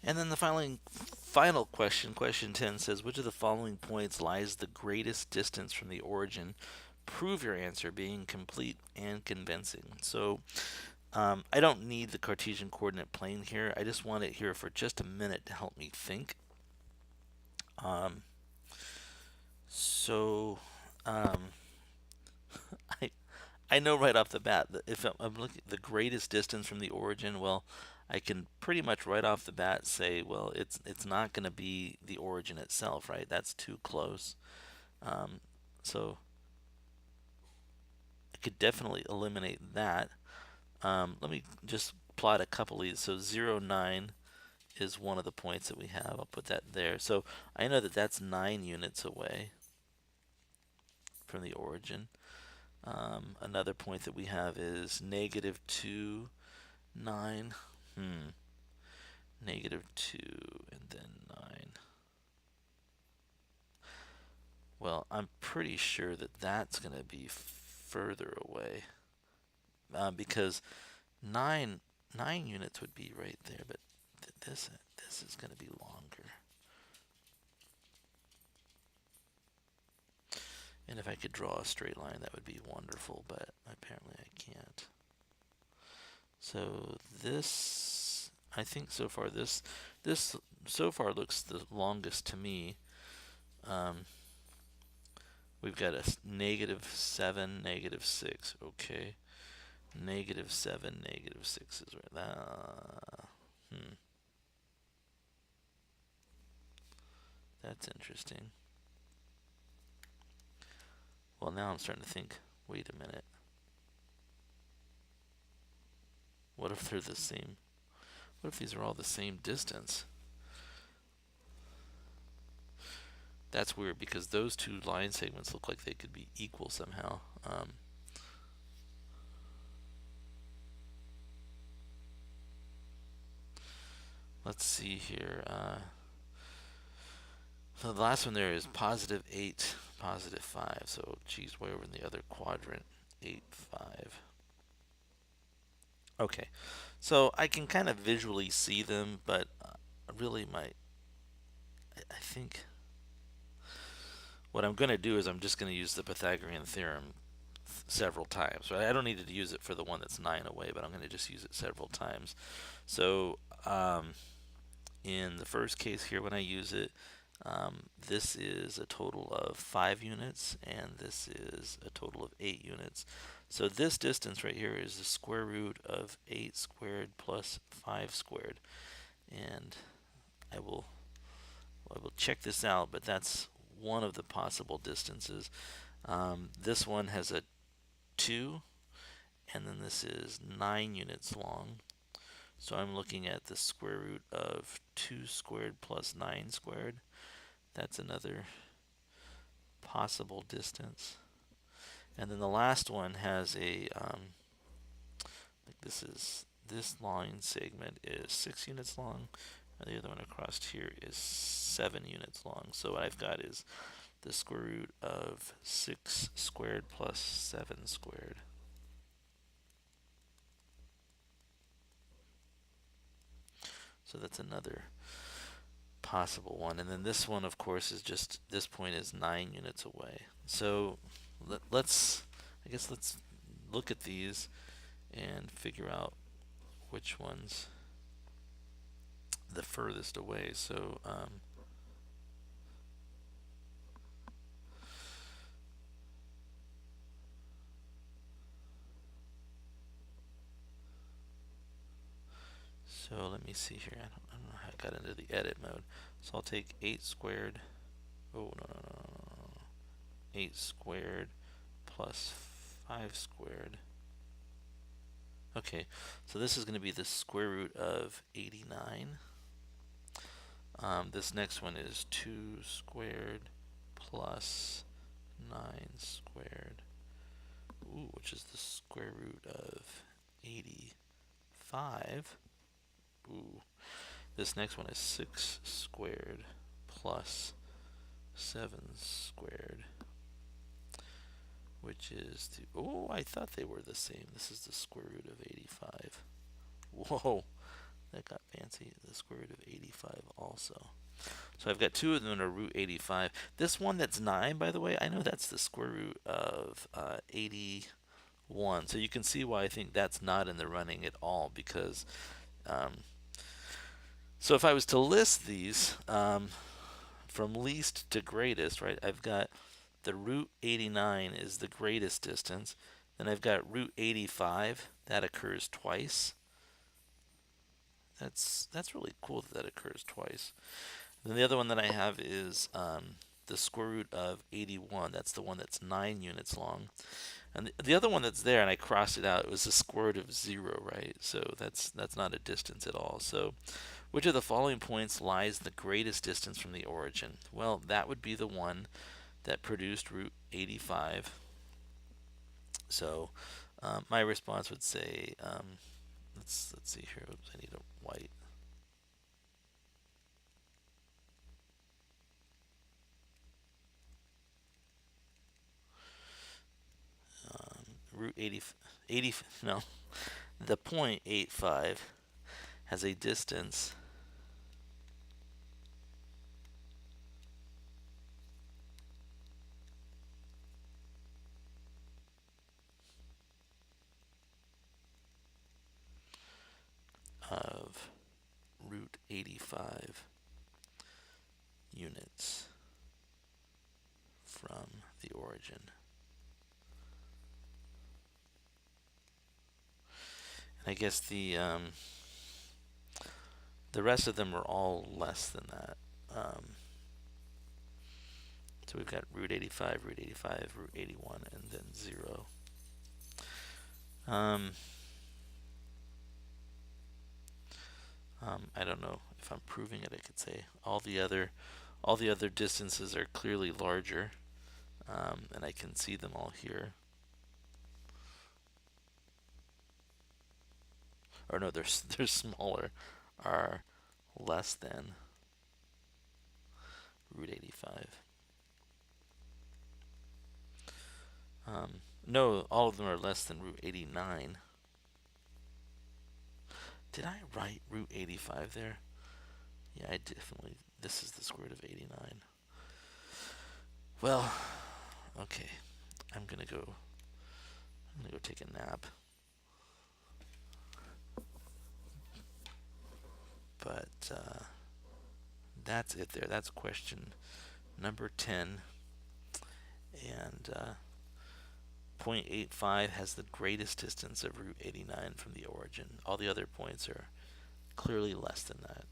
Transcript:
And then the final question, question 10 says, which of the following points lies the greatest distance from the origin? Prove your answer being complete and convincing. So I don't need the Cartesian coordinate plane here. I just want it here for just a minute to help me think. Um, so um, I I know right off the bat that if I'm looking at the greatest distance from the origin, well, I can pretty much right off the bat say, well, it's not going to be the origin itself, right? That's too close. Um, so I could definitely eliminate that. Let me just plot a couple of these. So 0, 9 is one of the points that we have. I'll put that there. So I know that that's 9 units away from the origin. Another point that we have is negative 2, 9. Negative 2 and then 9. Well, I'm pretty sure that that's going to be further away because 9 9 units would be right there, but this is going to be longer. And if I could draw a straight line, that would be wonderful, but apparently I can't. So this, I think so far this so far looks the longest to me. Um, we've got a negative 7, negative 6. Okay, negative 7, negative 6 is right. That's interesting. Well, now I'm starting to think. Wait a minute. What if they're the same? What if these are all the same distance? That's weird because those two line segments look like they could be equal somehow. Let's see here. So the last one there is positive 8, positive 5. So, geez, way over in the other quadrant. 8, 5. Okay. So I can kind of visually see them, but really I think what I'm going to do is I'm just going to use the Pythagorean theorem several times. Right? I don't need to use it for the one that's 9 away, but I'm going to just use it several times. So in the first case here, when I use it, this is a total of 5 units, and this is a total of 8 units. So this distance right here is the square root of 8 squared plus 5 squared. And I will check this out, but that's one of the possible distances. This one has a 2, and then this is 9 units long. So I'm looking at the square root of 2 squared plus 9 squared. That's another possible distance. And then the last one has a, like this line segment is 6 units long, and the other one across here is 7 units long. So what I've got is the square root of 6 squared plus 7 squared. So that's another possible one. And then this one, of course, is just, this point is 9 units away. So I guess let's look at these and figure out which one's the furthest away. So let me see here. I don't know how I got into the edit mode. So I'll take 8 squared. Oh, no. 8 squared plus 5 squared. Okay, so this is going to be the square root of 89. This next one is 2 squared plus 9 squared, which is the square root of 85. This next one is 6 squared plus 7 squared, which is I thought they were the same. This is the square root of 85. Whoa, That got fancy. The square root of 85 also. So I've got two of them that are root 85. This one that's 9, by the way, I know that's the square root of 81. So you can see why I think that's not in the running at all, because so if I was to list these from least to greatest, right, I've got the root 89 is the greatest distance. Then I've got root 85. That occurs twice. That's really cool that that occurs twice. Then the other one that I have is the square root of 81. That's the one that's 9 units long. And the other one that's there, and I crossed it out, it was the square root of 0, right? So that's not a distance at all. So which of the following points lies the greatest distance from the origin? Well, that would be the one that produced root 85. So my response would say, let's see here. Oops, I need a white. Root 80, no, the point 85 has a distance of root 85 units from the origin. And I guess the rest of them are all less than that. So we've got root 85, root 85, root 81, and then 0. I don't know if I'm proving it. I could say all the other distances are clearly larger, and I can see them all here. Or no, they're smaller, are less than root 85. No, all of them are less than root 89. Did I write root 85 there? Yeah, I definitely. This is the square root of 89. Well, okay. I'm gonna go take a nap. But that's it there. That's question number 10. And 0.85 has the greatest distance of root 89 from the origin. All the other points are clearly less than that.